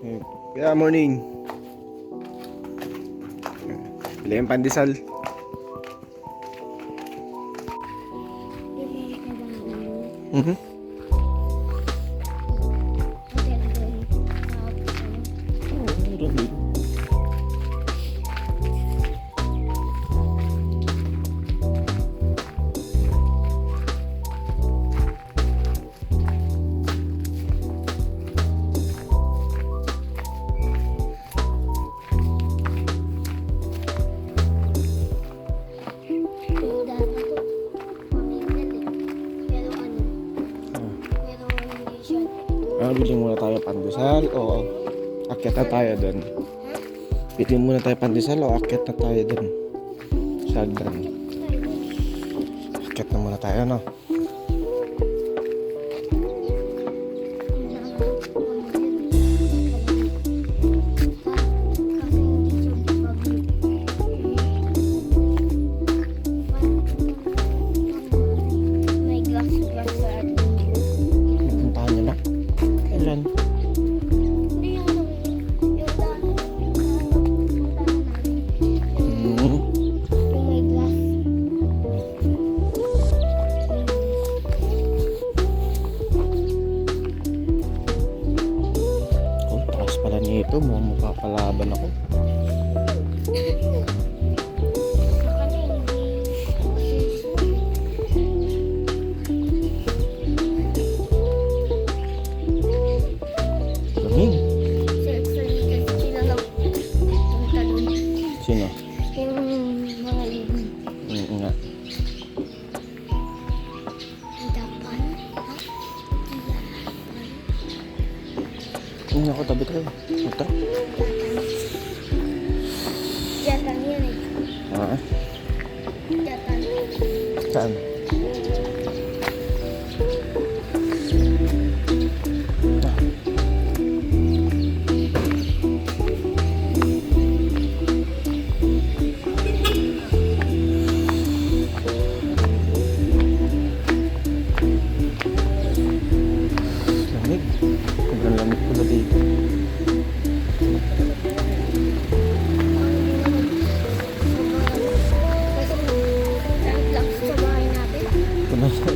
Kaya morning. Bili yung pandesal. Mhm. Bili muna tayo pandesal o akyat na tayo doon. Bili muna tayo pandesal o akyat na tayo doon. Sagdan. Akyat na muna tayo, no? Ito, mukha palaban ako. Lamig. Sino? Yung mga ibon. Nga. Ako, tabi tayo. Ito. Jatan yan eh. Jatan. Saan? Lamig. Sobrang lamig pala dito.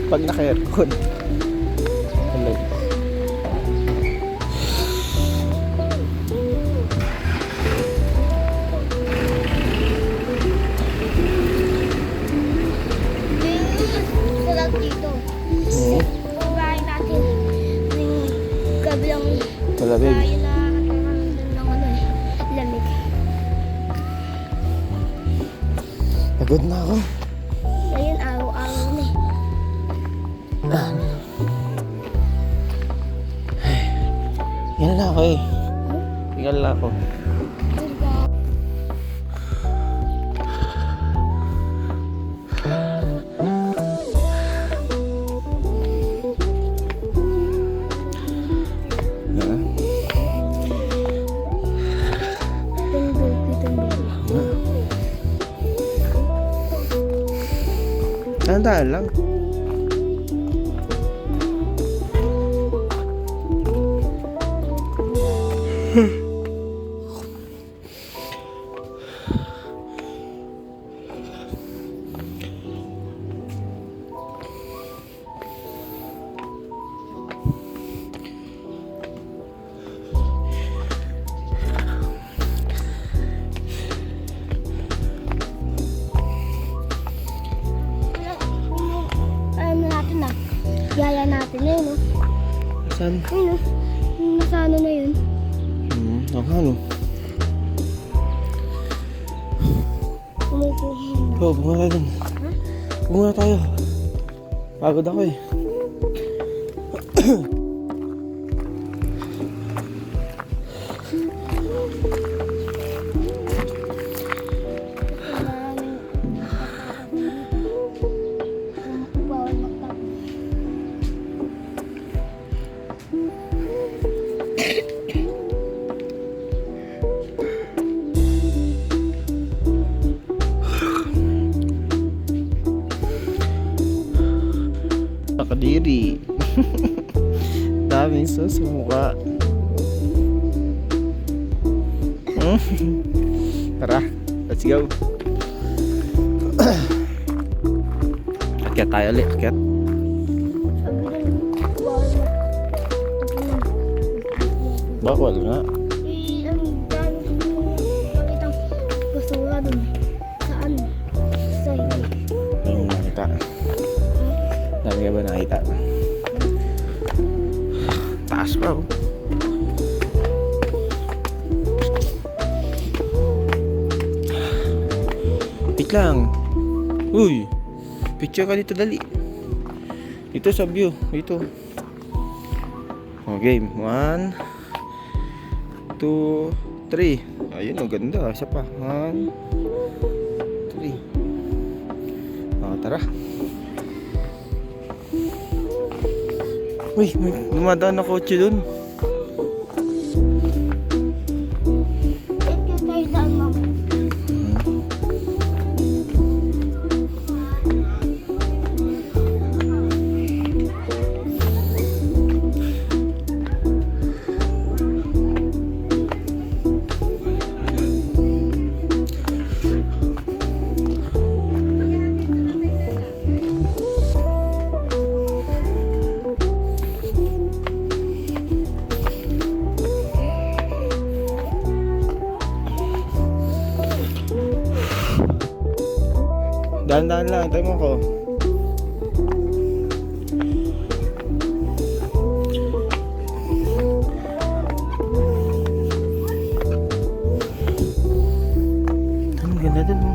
Pag naka-aircon. Hello. Sarap dito. Kung bahay natin, yung kabilang Malamig. bahay na ng ano eh, lamig. Pagod na ako. Ayun, araw-araw na eh. Yan lang ako eh. Tingnan lang ako. Tandaan lang. Yaya natin na yun, no? Saan? Ayun, no? Nasa ano na yun? Ano? Umupuhin na. Oo, bunga tayo dun. Bunga tayo. Pagod ako eh. Bawal magtapos. Nakadiri. Daming susumuka. Tara, let's go. Akyat tayo ulit, akyat. Sabi nila, bawal na. Bawal nga. Ang dami makitang basura dun. Saan? Sa hindi. Yung nakita. Dami ka ba nakita? Taas pa oh. Wait lang. Uy. Picture ka dito dali. Dito sa view. Dito. Okay. 1 2 3. Ayun, ang ganda. Isa pa. 1 3. Tara. Uy, may dumadaan na kotse dun. Ito tayo daan, ma'am. Dahan-dahan lang, tayo mo ko. Ang ganda dun mo.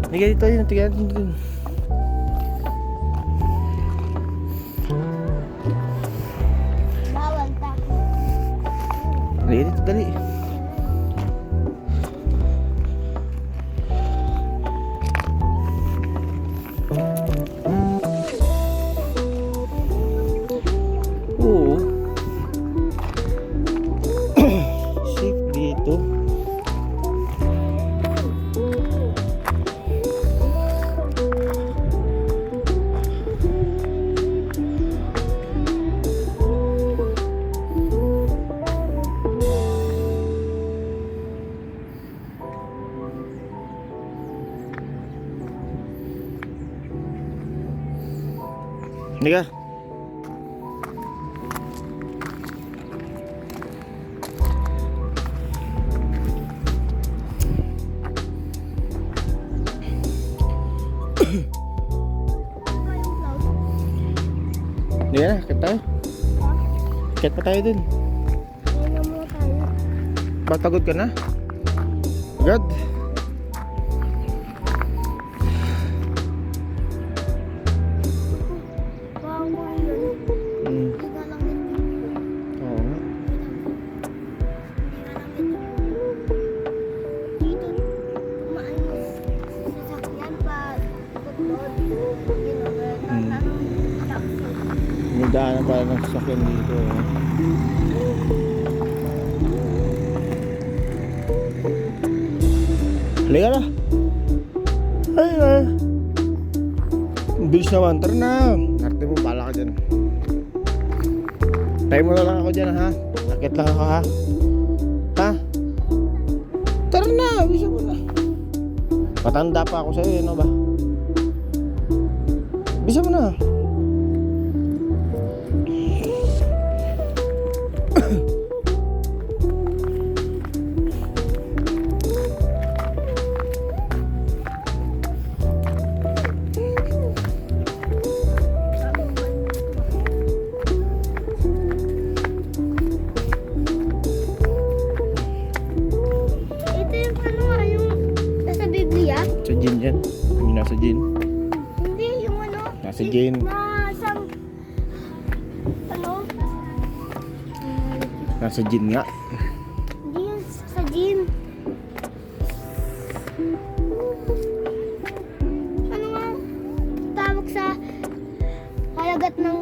Tiga dito yun, tiga dito dun. Bawal ta. Tiga dito, dali. Oo. Safe dito. Liga. Liga na, kat tayo. Kat pa tayo dun. Ayun na muna tayo. Patagod ka na? God. Bawal mo yun. Higa lang din. Oo nga. Dito, kumaan mo sa sasakyan pa tutlod. Taxi. May daanan pala ng sasakyan dito. Halika na. Ay, ay. Ang bilis naman. Tara na. Arte mo, pala ka dyan. Tayo mo na lang ako dyan ha. Akit lang ako ha. Ha? Tara na. Bisa mo na. Matanda pa ako sa'yo, ano ba? Bisa mo na. Ito yung ano nga, yung nasa Biblia. Sa gin yan. Yung nasa gin. Hindi, yung ano. Nasa gin. Na isang, ano? Nasa gin nga. Hindi yun sa gym. Ano nga? Tawag sa halagat ng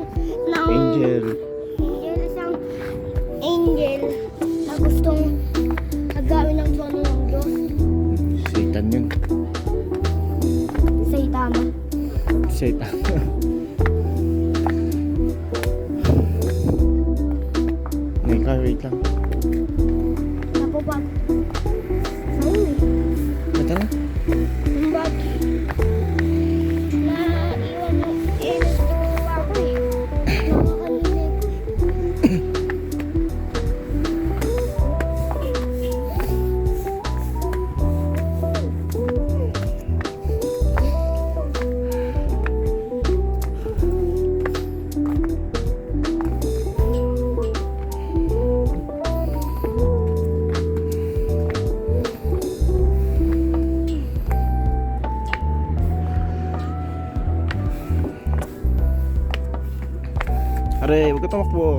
Angel. Angel, isang angel na gustong agawin ng trono ng Diyos. Satan yun. Satan. Satan. Wait lang. po.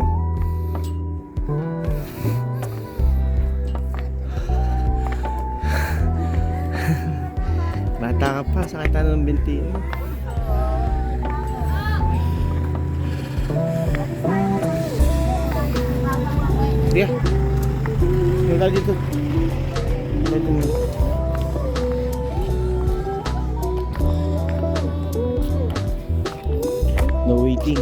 Bata ka pa, sakit na ng binti mo. Sige. Wala dito. Wala dito. No waiting.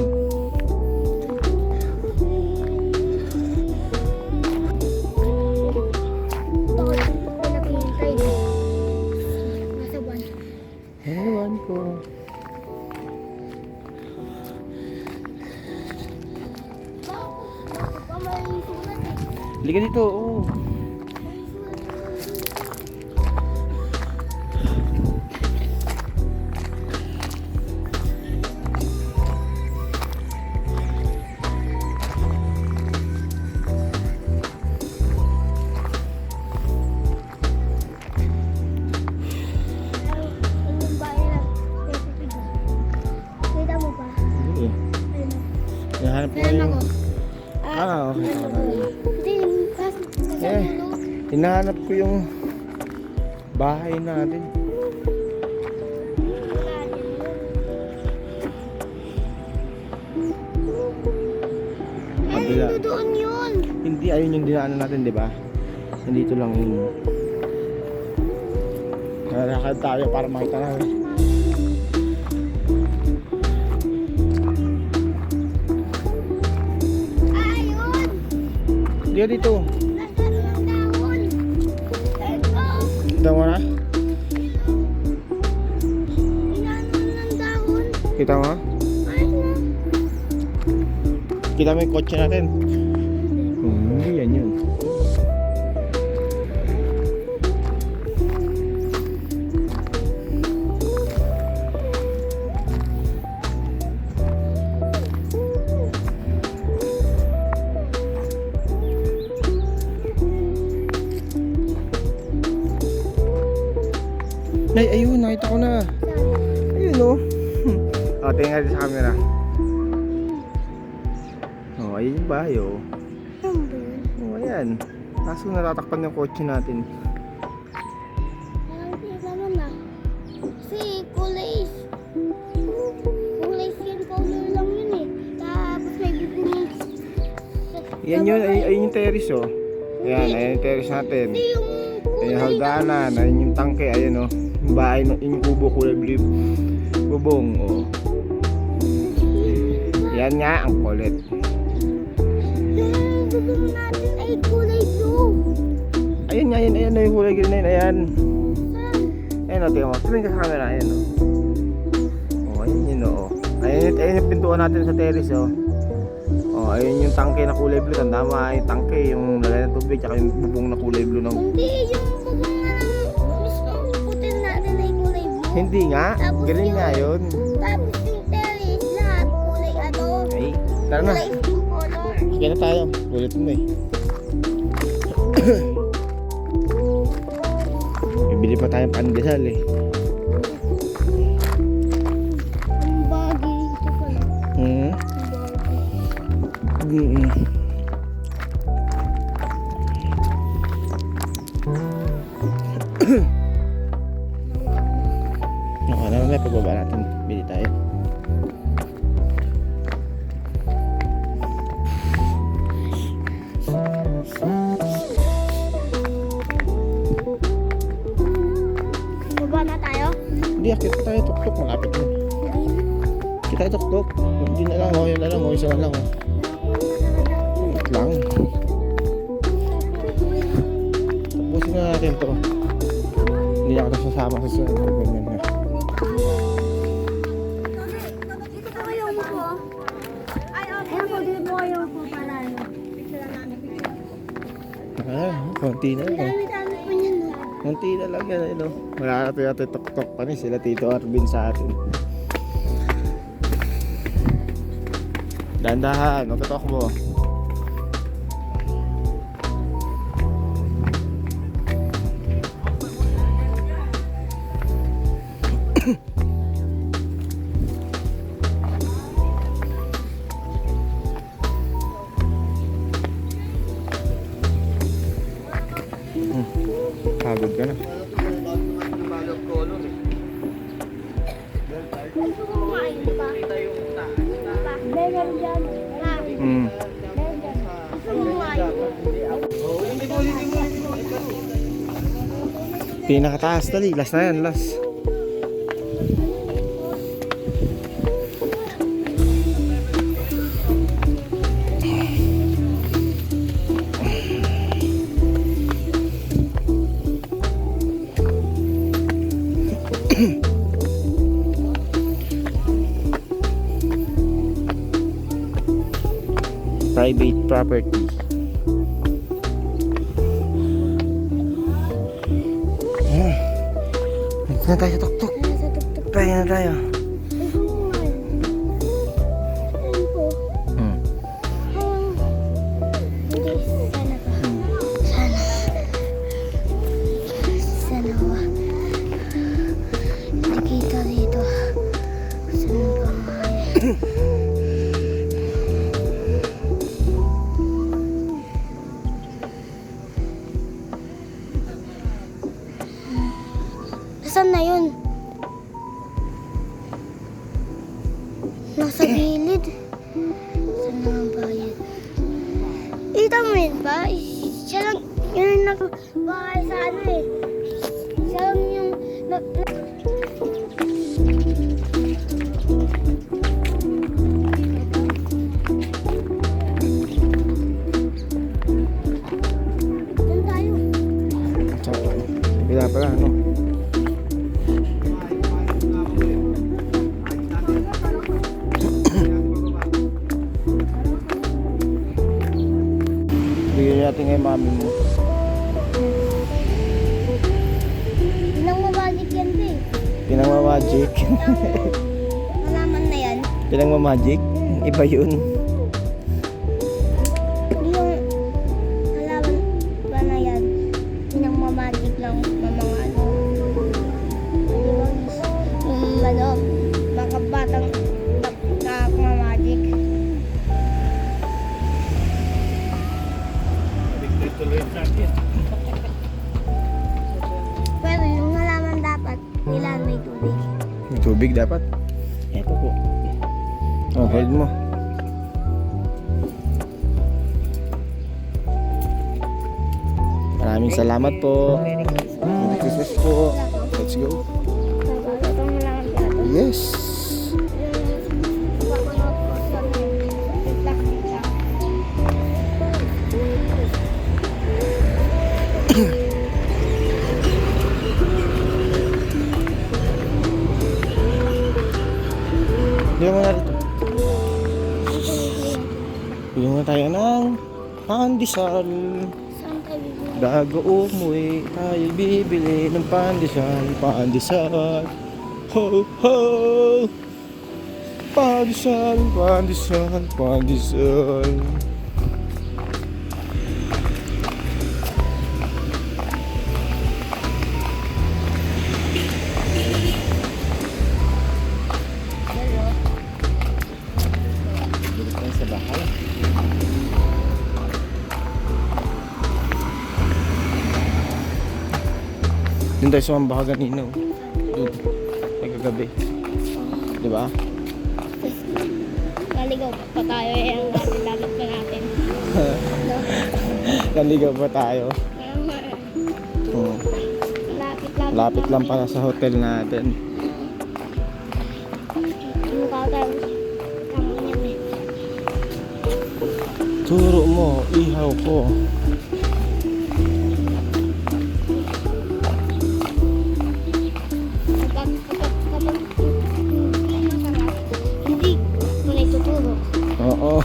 Bakit pinaghihintay mo? Nasa buwan. Ewan ko. Bakit pa may sulat eh? Halika dito, oo. Yung bahay na, kita mo ba? Eh, Ayun o. hinahanap ko Ayan yung... ako. Okay. Hindi, kasi Eh. ulo. Hinahanap ko yung bahay natin. Wala din yun. Kabila. Ay, doon yun. Hindi, ayun yung dinaanan natin, di ba? Nandito lang yun. Lalakad tayo para makita namin. Ayun. Hindi ka dito. Nasaan ang dahon? Ito. Kita mo na? Inanon ng dahon. Kita mo? Ayun. Kita mo yung kotse natin? Hindi, yan yun. Ay, ayun, nakita ko na. Ayun, oh. Tingnan natin sa camera. Oh, ayun yung bahay, oh. Saan ba yun? Oh, ayan. Kaso natatakpan yung kotse natin. Ay, kita mo na. Si kulay. Kulay skin color lang yun eh. Tapos may bibingin. Yan yun, ayun yung terrace, oh. Ayan, ayun yung terrace natin. Hindi yung Ayun yung hagdanan, ayun yung tangke, ayun, oh. Yung bahay, yung kubo kulay blue. Bubong, oh. Yan nga, ang kulit. yung bubong natin ay kulay blue. Ayun nga, ayun yung kulay green na yun, ayan. Saan? Ayun, oh, tingnan mo. Tingnan ka sa camera, ayan, oh. Oh, ayun yun, oh. Ayun yung pintuan natin sa terrace, oh. Oh, ayun yung tangke na kulay blue. Tandama, yung tangke, yung lalay ng tubig, tsaka yung bubong na kulay blue ng... Hindi, yung bubong na mismo putin natin ay kulay blue. Hindi nga, Tapos green yung- nga yun. Tapos yung terrace lahat kulay ano. Ay, tara na. Kulay blue color. Sige na tayo. Ulit mo eh. Bibili pa tayong pandesal eh. Ang bagay ito pala. Hmm? Ang bagay. Okay na, may pagbaba natin. Bili tayo. Baba na tayo? Hindi, akit pa tayo. Tuk-tuk. Malapit na. Kita tayo tuk-tuk. Hindi na lang. Yan na lang. Isa na lang. Wait lang. Tapusin na natin to. Hindi ako nasasama sa ganyan na. Dito ka kayo mo po. Ayan po, dito po kayo po para ano. Picture na namin. Konti na lang. Dami-dami po niyan. No? Konti na lang yan. Ano? Wala natin tuk-tuk pa rin sila Tito Arvin sa atin. Dahan-dahan. Magkatok mo. Pagod ka na. Gusto ko kumain, di ba? Meron dyan. Hmm. Meron dyan. Gusto ko kumain. Pinakataas dali. Last na yan, last. Private property. Ito na tayo sa tuktok. Nasa tuktok. Tayo na tayo. Gusto ko kumain. Ayun po. Hmm. Hindi, sana ba? Sana. Sana ba? Nakita dito. Sana kumain. Saan na yun? Nasa gilid. Saan na ang bayan? Kita mo yun ba? Siya lang, yun yung nagbahay sa ano eh. Siya lang yung Doon tayo. Tsaka. Bila pala, ano? Bigyan natin kay mami mo. Pinang-mabalik yan ba eh. Pinang-magic. Malaman na yan. Pinang-magic? Iba yun. Yung halaman ba na yan, pinang-mamagic lang ng mga ano. Di ba? Yung ano, mga batang nakakamagic. Pero yung halaman dapat, kailangan may tubig. May tubig dapat. Eto po. Oh, hold mo. Maraming salamat po. Merry Christmas po. Let's go. Itong halaman pala to. Yes. Yung papanood ko sa plastic siya. Bigyan mo na rito. Bigyan mo tayo ng pandesal. Saan tayo bibili? Bago umuwi, tayo bibili ng pandesal. Pandesal. Ho, ho! Pandesal, pandesal, pandesal. Balik tayo sa bahay. Doon tayo sumamba kanina. Doon. Nagkagabi. Diba? Naligaw pa tayo eh, ang lalat pa natin. No? Naligaw pa tayo. Oo. Lapit lang pala sa hotel natin. Mukha tayo. Tama niyan eh. Turo mo, ihaw ko. Hindi mo na ituturo. Oo.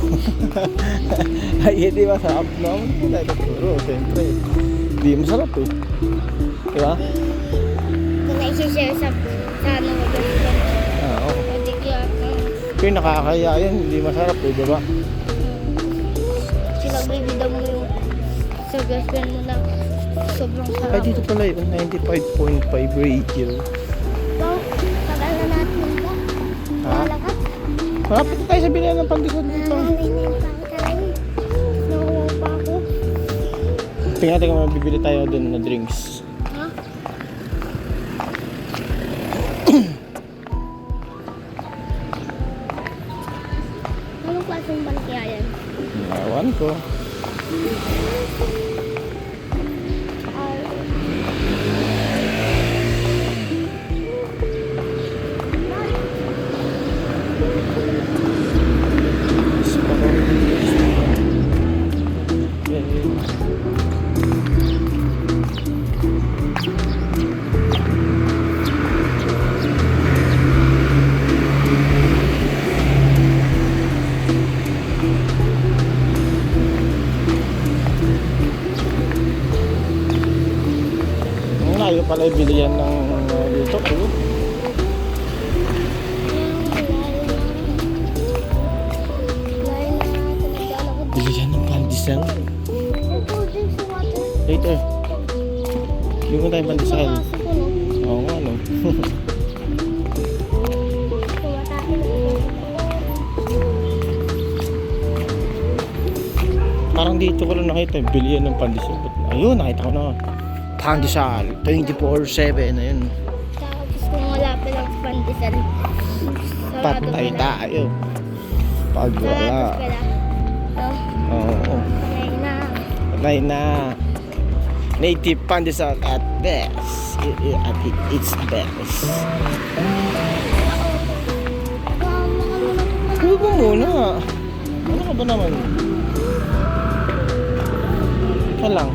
Ay, hindi masarap naman. Hindi tayo turo, siyempre. Hindi masarap eh. Diba? Kung na-share sa ano mo ganyan. Oo. Pwede kaya Pero nakakaya yan, hindi masarap eh, diba? sinabi daw mo yung sa best friend mo na sobrang Ay, sarap. dito pala yun, 95.5 radio. Wow, tagal na natin ba? Ha? Nalakat? Hanap tayo sa bilihan ng pandesal dito. Nanay na yung pangkain. Nakuha pa ako. Tingnan natin kung mabibili tayo dun na drinks. Ha? ko. Ang layo pala ibili yan ng dito. Ayun. Bili yan ng pandesal. Later. Bili mo tayo pandesal. Oo nga, no? Parang dito ko lang nakita yung bili yan ng pandesal. Ayun, nakita ko na. Pandesal, 24/7 na yun. Tapos kung wala pa lang pandesal, Patay tayo. Pag wala. Oo. Patay na. Native pandesal at best. At its best. Huwag mo muna. Ano ka ba naman? Ika lang.